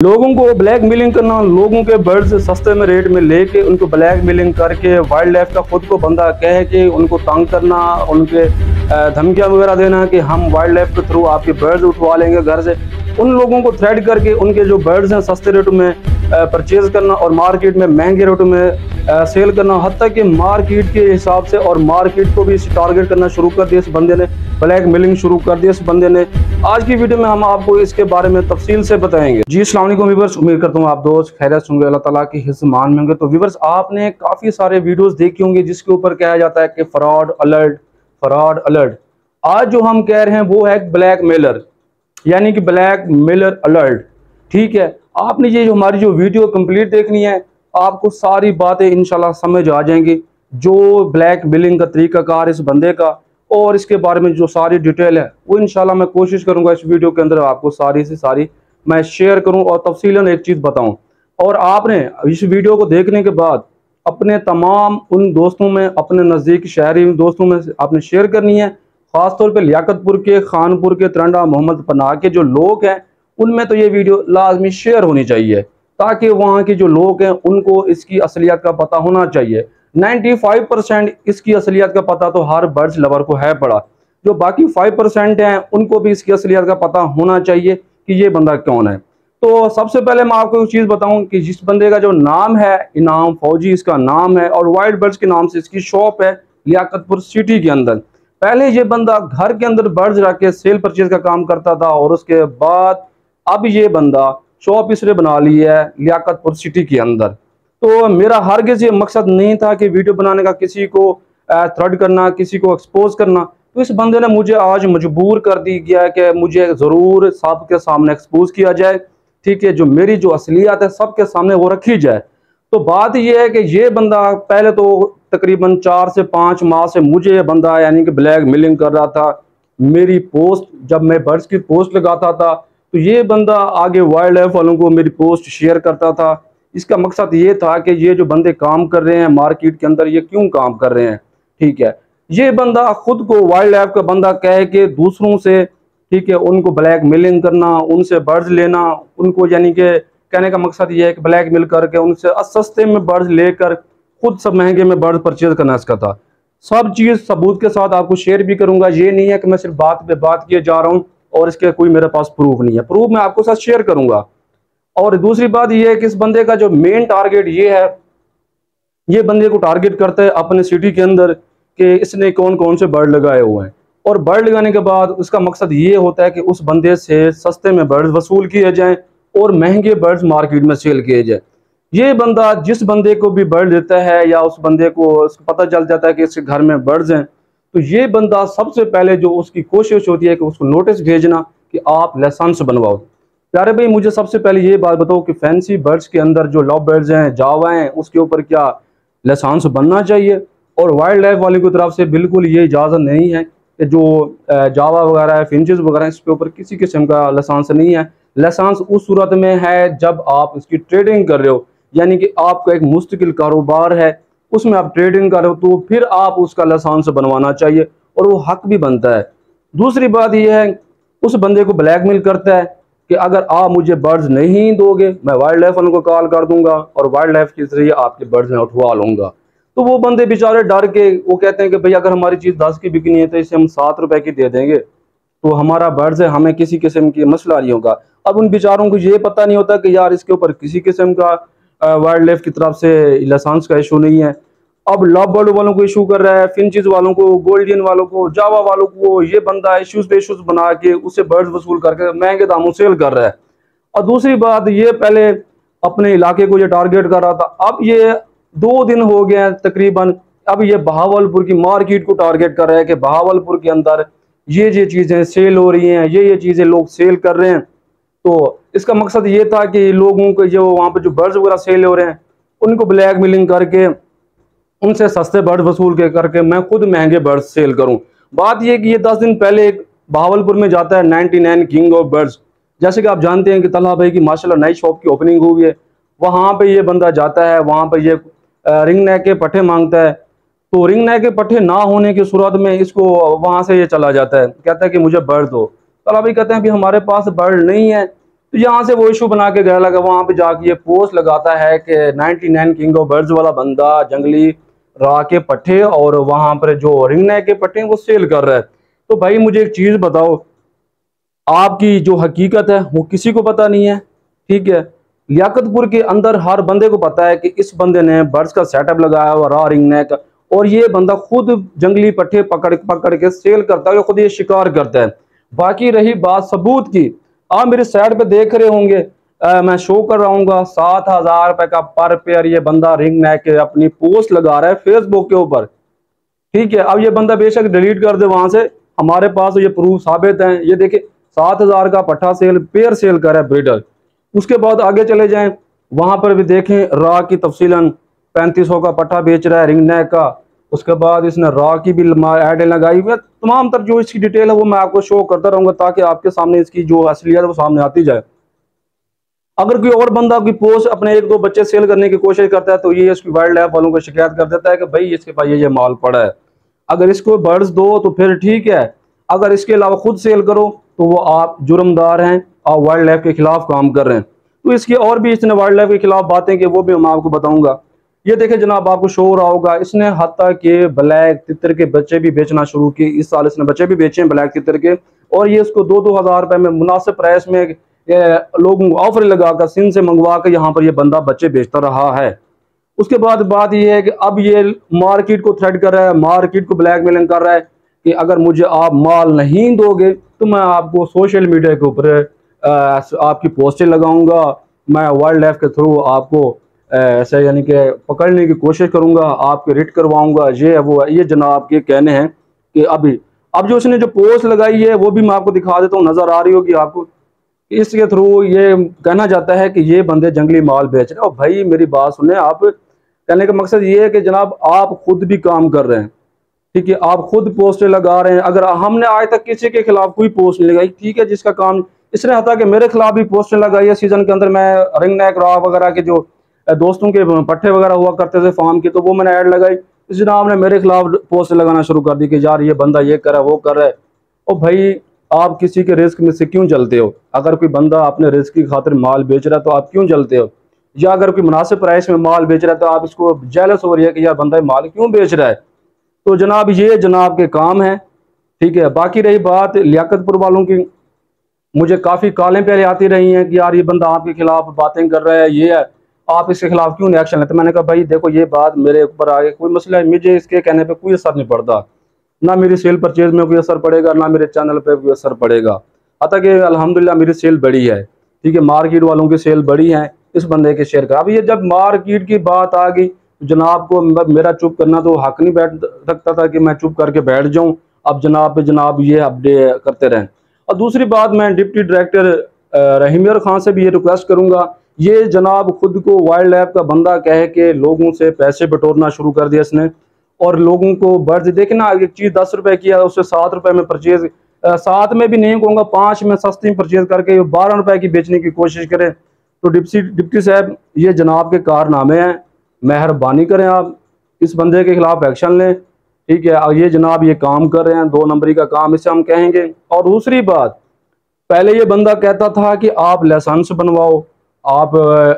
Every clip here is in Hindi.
लोगों को ब्लैक मेलिंग करना, लोगों के बर्ड्स सस्ते में रेट में लेके उनको ब्लैक मेलिंग करके वाइल्ड लाइफ का खुद को बंदा कह के उनको तंग करना, उनके धमकियां वगैरह देना कि हम वाइल्ड लाइफ के थ्रू आपके बर्ड्स उठवा लेंगे घर से। उन लोगों को थ्रेड करके उनके जो बर्ड्स हैं सस्ते रेटों में परचेज करना और मार्केट में महंगे रेटों में सेल करना, हत्ता कि मार्केट के हिसाब से और मार्केट को भी टारगेट करना शुरू कर दिया इस बंदे ने, ब्लैक मेलिंग शुरू कर दिया इस बंदे ने। आज की वीडियो में हम आपको इसके बारे में तफसील से बताएंगे। जी अस्सलाम वालेकुम व्यूअर्स, उम्मीद करता हूँ आप दोस्त खैरियत होंगे, अल्लाह ताला की हिफ्ज़-ए-मान में होंगे। तो व्यूअर्स, आपने काफ़ी सारे वीडियोस देखी होंगे जिसके ऊपर कहा जाता है कि फ्रॉड अलर्ट, फ्रॉड अलर्ट। आज जो हम कह रहे हैं वो है ब्लैक मेलर, यानी कि ब्लैक मेलर अलर्ट। ठीक है, आपने ये हमारी जो वीडियो कंप्लीट देखनी है, आपको सारी बातें इंशाल्लाह समझ आ जाएंगी, जो ब्लैक मेलिंग का तरीकाकार इस बंदे का और इसके बारे में जो सारी डिटेल है वो इंशाल्लाह मैं कोशिश करूंगा इस वीडियो के अंदर आपको सारी से सारी मैं शेयर करूं और तफसीलन एक चीज़ बताऊं। और आपने इस वीडियो को देखने के बाद अपने तमाम उन दोस्तों में, अपने नज़दीक शहरी दोस्तों में आपने शेयर करनी है। ख़ासतौर पे लियाकतपुर के, खानपुर के, तरंडा, मोहम्मद पनाह के जो लोग हैं उनमें तो ये वीडियो लाजमी शेयर होनी चाहिए, ताकि वहाँ के जो लोग हैं उनको इसकी असलियत का पता होना चाहिए। 95% इसकी असलियत का पता तो हर बर्ड्स लवर को है पड़ा, जो बाकी 5% हैं उनको भी इसकी असलियत का पता होना चाहिए कि ये बंदा कौन है। तो सबसे पहले मैं आपको एक चीज़ बताऊं कि जिस बंदे का जो नाम है इनाम फौजी इसका नाम है और वाइल्ड बर्ड्स के नाम से इसकी शॉप है लियाकतपुर सिटी के अंदर। पहले ये बंदा घर के अंदर बर्ड्स रख के सेल परचेज का काम करता था और उसके बाद अब ये बंदा शॉप इसने बना ली है लियाकतपुर सिटी के अंदर। तो मेरा हरगिज़ ये मकसद नहीं था कि वीडियो बनाने का, किसी को थ्रेड करना, किसी को एक्सपोज करना। तो इस बंदे ने मुझे आज मजबूर कर दी गया है कि मुझे ज़रूर सबके सामने एक्सपोज किया जाए। ठीक है, जो मेरी जो असलियत है सबके सामने वो रखी जाए। तो बात यह है कि ये बंदा पहले तो तकरीबन 4 से 5 माह से मुझे ये बंदा यानी कि ब्लैक मेलिंग कर रहा था। मेरी पोस्ट, जब मैं बर्ड्स की पोस्ट लगाता था तो ये बंदा आगे वाइल्ड लाइफ वालों को मेरी पोस्ट शेयर करता था। इसका मकसद ये था कि ये जो बंदे काम कर रहे हैं मार्केट के अंदर, ये क्यों काम कर रहे हैं। ठीक है, ये बंदा खुद को वाइल्ड लाइफ का बंदा कह के दूसरों से, ठीक है, उनको ब्लैक मेलिंग करना, उनसे बर्ड्स लेना, उनको यानी कि कहने का मकसद ये है कि ब्लैक मेल करके उनसे सस्ते में बर्ड्स लेकर खुद सब महंगे में बर्ड्स परचेज करना इसका था। सब चीज़ सबूत के साथ आपको शेयर भी करूंगा। ये नहीं है कि मैं सिर्फ बात पे बात किए जा रहा हूँ और इसके कोई मेरे पास प्रूफ नहीं है, प्रूफ मैं आपको साथ शेयर करूंगा। और दूसरी बात यह है कि इस बंदे का जो मेन टारगेट ये है, ये बंदे को टारगेट करता है अपने सिटी के अंदर कि इसने कौन कौन से बर्ड लगाए हुए हैं। और बर्ड लगाने के बाद उसका मकसद ये होता है कि उस बंदे से सस्ते में बर्ड्स वसूल किए जाएं और महंगे बर्ड्स मार्केट में सेल किए जाए। ये बंदा जिस बंदे को भी बर्ड देता है या उस बंदे को पता चल जाता है कि इसके घर में बर्ड्स हैं, तो ये बंदा सबसे पहले जो उसकी कोशिश होती है कि उसको नोटिस भेजना कि आप लाइसेंस बनवाओ। प्यारे भाई, मुझे सबसे पहले ये बात बताओ कि फैंसी बर्ड्स के अंदर जो लव बर्ड्स हैं, जावा हैं, उसके ऊपर क्या लाइसेंस बनना चाहिए? और वाइल्ड लाइफ वाले की तरफ से बिल्कुल ये इजाज़त नहीं है कि जो जावा वगैरह है, फिंचेस वगैरह, इसके ऊपर किसी किस्म का लाइसेंस नहीं है। लाइसेंस उस सूरत में है जब आप इसकी ट्रेडिंग कर रहे हो, यानी कि आपका एक मुस्तकिल कारोबार है, उसमें आप ट्रेडिंग कर रहे हो, तो फिर आप उसका लाइसेंस बनवाना चाहिए और वो हक भी बनता है। दूसरी बात यह है, उस बंदे को ब्लैकमेल करता है कि अगर आप मुझे बर्ड्स नहीं दोगे मैं वाइल्ड लाइफ वालों को कॉल कर दूंगा और वाइल्ड लाइफ के जरिए आपके बर्ड्स में उठवा लूंगा। तो वो बंदे बेचारे डर के वो कहते हैं कि भाई अगर हमारी चीज़ 10 की बिकनी है तो इसे हम 7 रुपए की दे देंगे, तो हमारा बर्ड्स है, हमें किसी किस्म की मसला नहीं होगा। अब उन बेचारों को ये पता नहीं होता कि यार इसके ऊपर किसी किस्म का वाइल्ड लाइफ की तरफ से लाइसेंस का इशू नहीं है। अब लव बर्ड वालों को इशू कर रहा है, फिंचेस वालों को, गोल्डियन वालों को, जावा वालों को, ये बंदा इश्यूज पे इश्यूज बना के उससे बर्ड्स वसूल करके महंगे दामों सेल कर रहा है। और दूसरी बात, ये पहले अपने इलाके को ये टारगेट कर रहा था, अब ये 2 दिन हो गए हैं तकरीबन, अब ये बहावलपुर की मार्केट को टारगेट कर रहा है कि बहावलपुर के अंदर ये चीज़ें सेल हो रही हैं, ये चीज़ें लोग सेल कर रहे हैं। तो इसका मकसद ये था कि लोगों को जो वहाँ पर जो बर्ड्स वगैरह सेल हो रहे हैं उनको ब्लैक मेलिंग करके उनसे सस्ते बर्ड वसूल के करके मैं खुद महंगे बर्ड्स सेल करूं। बात यह कि ये 10 दिन पहले एक बहावलपुर में जाता है 99 किंग ऑफ बर्ड्स, जैसे कि आप जानते हैं कि तलहा भाई की माशाल्लाह नई शॉप की ओपनिंग हुई है, वहाँ पे ये बंदा जाता है, वहाँ पर ये रिंग नेक के पट्टे मांगता है। तो रिंग नेक के पट्टे ना होने की सूरत में इसको वहाँ से ये चला जाता है, कहता है कि मुझे बर्ड दो। तलहा भाई कहते हैं कि हमारे पास बर्ड नहीं है, तो यहाँ से वो इशू बना के गया लगा, वहाँ पे जाके ये पोस्ट लगाता है कि 99 किंग ऑफ बर्ड्स वाला बंदा जंगली रा के पट्टे और वहाँ पर जो रिंग नेक के पट्टे हैं वो सेल कर रहा है। तो भाई मुझे एक चीज़ बताओ, आपकी जो हकीकत है वो किसी को पता नहीं है, ठीक है। लियाकतपुर के अंदर हर बंदे को पता है कि इस बंदे ने बर्ड्स का सेटअप लगाया हुआ रा रिंग नेक, और ये बंदा खुद जंगली पट्टे पकड़ पकड़ के सेल करता है, खुद ये शिकार करता है। बाकी रही बात सबूत की, आप मेरे साइड पे देख रहे होंगे, मैं शो कर रहा हूँ 7,000 रुपए का पर पेयर ये बंदा रिंग नेक के अपनी पोस्ट लगा रहा है फेसबुक के ऊपर, ठीक है। अब ये बंदा बेशक डिलीट कर दे वहां से, हमारे पास ये प्रूफ साबित है। ये देखिए 7,000 का पट्टा सेल पेयर सेल कर रहा है ब्रीडर। उसके बाद आगे चले जाएं, वहां पर भी देखें रा की तफसीलन 3500 का पट्टा बेच रहा है रिंग नेक का। उसके बाद इसने रा की भी ऐड लगाई हुई है। तमाम तर जो इसकी डिटेल है वो मैं आपको शो करता रहूंगा ताकि आपके सामने इसकी जो असलियत है वो सामने आती जाए। अगर कोई और बंदा कोई पोस्ट अपने एक दो बच्चे सेल करने की कोशिश करता है तो ये इसकी वाइल्ड लाइफ वालों को शिकायत कर देता है कि भाई इसके पास ये माल पड़ा है, अगर इसको बर्ड्स दो तो फिर ठीक है, अगर इसके अलावा खुद सेल करो तो वो आप जुर्मदार हैं, आप वाइल्ड लाइफ के खिलाफ काम कर रहे हैं। तो इसकी और भी इसने वाइल्ड लाइफ के खिलाफ बातें की, वो भी मैं आपको बताऊंगा। ये देखे जनाब, आपको शो हो रहा होगा, इसने हत्ता के ब्लैक तितर के बच्चे भी बेचना शुरू किए। इस साल इसने बच्चे भी बेचे हैं ब्लैक तितर के, और ये इसको 2-2 हज़ार रुपए में मुनासिब प्राइस में लोगों को ऑफर लगाकर सिंध से मंगवा कर यहाँ पर ये बंदा बच्चे बेचता रहा है। उसके बाद बात यह है कि अब ये मार्केट को थ्रेट कर रहा है, मार्केट को ब्लैकमेलिंग कर रहा है कि अगर मुझे आप माल नहीं दोगे तो मैं आपको सोशल मीडिया के ऊपर आपकी पोस्टें लगाऊंगा, मैं वाइल्ड लाइफ के थ्रू आपको ऐसे यानी कि पकड़ने की कोशिश करूंगा, आपके रिट करवाऊंगा, ये है वो है। ये जनाब के कहने हैं कि अब जो उसने जो पोस्ट लगाई है वो भी मैं आपको दिखा देता हूँ, नजर आ रही होगी आपको। इसके थ्रू ये कहना जाता है कि ये बंदे जंगली माल बेच रहे हैं। और भाई मेरी बात सुने, आप कहने का मकसद ये है कि जनाब आप खुद भी काम कर रहे हैं, ठीक है, आप खुद पोस्टें लगा रहे हैं। अगर हमने आज तक किसी के खिलाफ कोई पोस्ट नहीं लगाई, ठीक है, जिसका काम इसने हता कि मेरे खिलाफ भी पोस्टें लगाई है सीजन के अंदर। मैं रिंग नेक रॉ वगैरह के जो दोस्तों के पट्टे वगैरह हुआ करते थे फार्म के, तो वो मैंने ऐड लगाई। इस जनाब ने मेरे खिलाफ पोस्ट लगाना शुरू कर दी कि यार ये बंदा ये कर रहा है वो कर रहा है। और भाई आप किसी के रिस्क में से क्यों जलते हो? अगर कोई बंदा अपने रिस्क की खातिर माल बेच रहा है तो आप क्यों जलते हो? या अगर कोई मुनासिब प्राइस में माल बेच रहा है तो आप इसको जेलस हो रही है कि यार बंदा माल क्यों बेच रहा है। तो जनाब ये जनाब के काम है, ठीक है। बाकी रही बात लियाकतपुर वालों की, मुझे काफ़ी कॉलें पहले आती रही हैं कि यार ये बंदा आपके खिलाफ बातें कर रहा है, ये है, आप इसके खिलाफ क्यों नहीं एक्शन लेते। मैंने कहा भाई देखो ये बात मेरे ऊपर आगे कोई मसला है, मुझे इसके कहने पे कोई असर नहीं पड़ता, ना मेरी सेल परचेज में कोई असर पड़ेगा, ना मेरे चैनल पे कोई असर पड़ेगा। अतः कि अल्हम्दुलिल्लाह मेरी सेल बड़ी है, ठीक है, मार्केट वालों की सेल बड़ी है इस बंदे के शेयर का। अब ये जब मार्केट की बात आ गई जनाब को मेरा चुप करना तो हक नहीं बैठ सकता था कि मैं चुप करके बैठ जाऊं। अब जनाब पे जनाब ये अपडेट करते रहें। और दूसरी बात, मैं डिप्टी डायरेक्टर रहीमियर खान से भी ये रिक्वेस्ट करूंगा, ये जनाब खुद को वाइल्ड लाइफ का बंदा कह के लोगों से पैसे बटोरना शुरू कर दिया इसने, और लोगों को बर्ड्स देखना, एक चीज़ 10 रुपए की है उससे 7 रुपए में परचेज, 7 में भी नहीं कहूँगा 5 में सस्ती परचेज करके 12 रुपए की बेचने की कोशिश करें। तो डिप्टी साहब ये जनाब के कारनामे हैं, मेहरबानी करें आप इस बंदे के खिलाफ एक्शन लें, ठीक है। और ये जनाब ये काम कर रहे हैं, 2 नंबरी का काम इसे हम कहेंगे। और दूसरी बात, पहले ये बंदा कहता था कि आप लाइसेंस बनवाओ, आप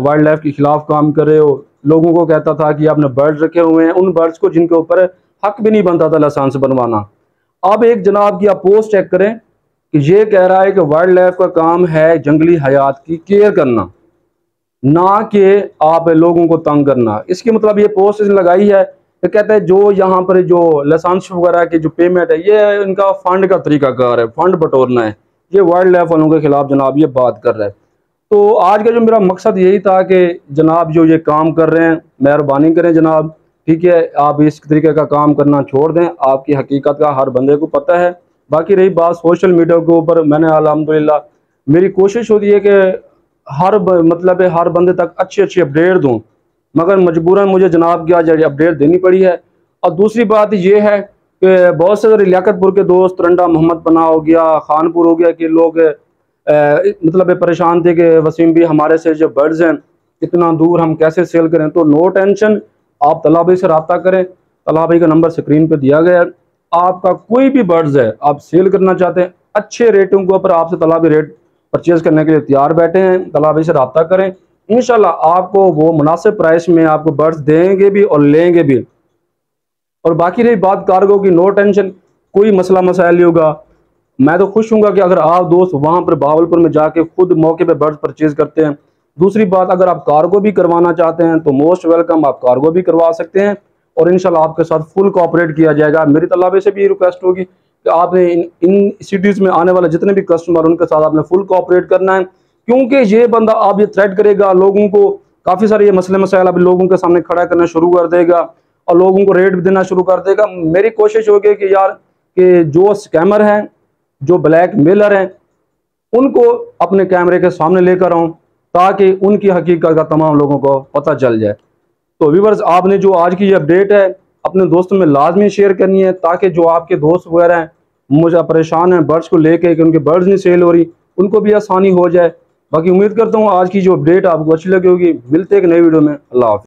वाइल्ड लाइफ के खिलाफ काम कर रहे हो, लोगों को कहता था कि आपने बर्ड्स रखे हुए हैं, उन बर्ड्स को जिनके ऊपर हक भी नहीं बनता था लाइसेंस बनवाना। अब एक जनाब की आप पोस्ट चेक करें कि ये कह रहा है कि वाइल्ड लाइफ का काम है जंगली हयात की केयर करना, ना कि आप लोगों को तंग करना। इसकी मतलब ये पोस्ट लगाई है कि कहते हैं जो यहाँ पर जो लाइसेंस वगैरह की जो पेमेंट है ये इनका फंड का तरीकाकार है, फंड बटोरना है। ये वाइल्ड लाइफ वालों के खिलाफ जनाब ये बात कर रहा है। तो आज का जो मेरा मकसद यही था कि जनाब जो ये काम कर रहे हैं मेहरबानी करें जनाब, ठीक है, आप इस तरीके का काम करना छोड़ दें, आपकी हकीकत का हर बंदे को पता है। बाकी रही बात सोशल मीडिया के ऊपर, मैंने अल्हम्दुलिल्लाह मेरी कोशिश होती है कि हर हर बंदे तक अच्छी अच्छी अपडेट दूं, मगर मजबूरन मुझे जनाब की आज अपडेट देनी पड़ी है। और दूसरी बात ये है कि बहुत से लियाकतपुर के दोस्त, रंडा मोहम्मद पना हो गया, खानपुर हो गया, कि लोग परेशान थे कि वसीम भी हमारे से जो बर्ड्स हैं इतना दूर हम कैसे सेल करें। तो नो टेंशन, आप तला भाई से रब्ता करें, तला भाई का नंबर स्क्रीन पे दिया गया है। आपका कोई भी बर्ड्स है आप सेल करना चाहते हैं अच्छे रेटों के ऊपर, आपसे तला भी रेट परचेज़ करने के लिए तैयार बैठे हैं। तला भाई से रब्ता करें, इंशाल्लाह आपको वो मुनासिब प्राइस में आपको बर्ड्स देंगे भी और लेंगे भी। और बाकी रही बात कार्गो की, नो टेंशन, कोई मसला मसाइल नहीं होगा। मैं तो खुश हूँ कि अगर आप दोस्त वहाँ पर बहावलपुर में जाके खुद मौके पे बर्ड्स परचेज़ करते हैं। दूसरी बात, अगर आप कार्गो भी करवाना चाहते हैं तो मोस्ट वेलकम, आप कार्गो भी करवा सकते हैं और इंशाल्लाह आपके साथ फुल कोऑपरेट किया जाएगा। मेरी तलाबे से भी रिक्वेस्ट होगी कि आपने इन सिटीज़ में आने वाले जितने भी कस्टमर उनके साथ आपने फुल कोऑपरेट करना है, क्योंकि ये बंदा आप ये थ्रेट करेगा लोगों को, काफ़ी सारे ये मसले मसाइल अभी लोगों के सामने खड़ा करना शुरू कर देगा और लोगों को रेट भी देना शुरू कर देगा। मेरी कोशिश होगी कि यार कि जो स्कैमर हैं, जो ब्लैक मेलर हैं, उनको अपने कैमरे के सामने लेकर आऊँ ताकि उनकी हकीकत का तमाम लोगों को पता चल जाए। तो व्यूअर्स, आपने जो आज की ये अपडेट है अपने दोस्तों में लाजमी शेयर करनी है, ताकि जो आपके दोस्त वगैरह हैं मुझे परेशान हैं बर्ड्स को लेके कि उनके बर्ड्स नहीं सेल हो रही, उनको भी आसानी हो जाए। बाकी उम्मीद करता हूँ आज की जो अपडेट आपको अच्छी लगी होगी। मिलते हैं एक नई वीडियो में। अल्लाह हाफ़िज़।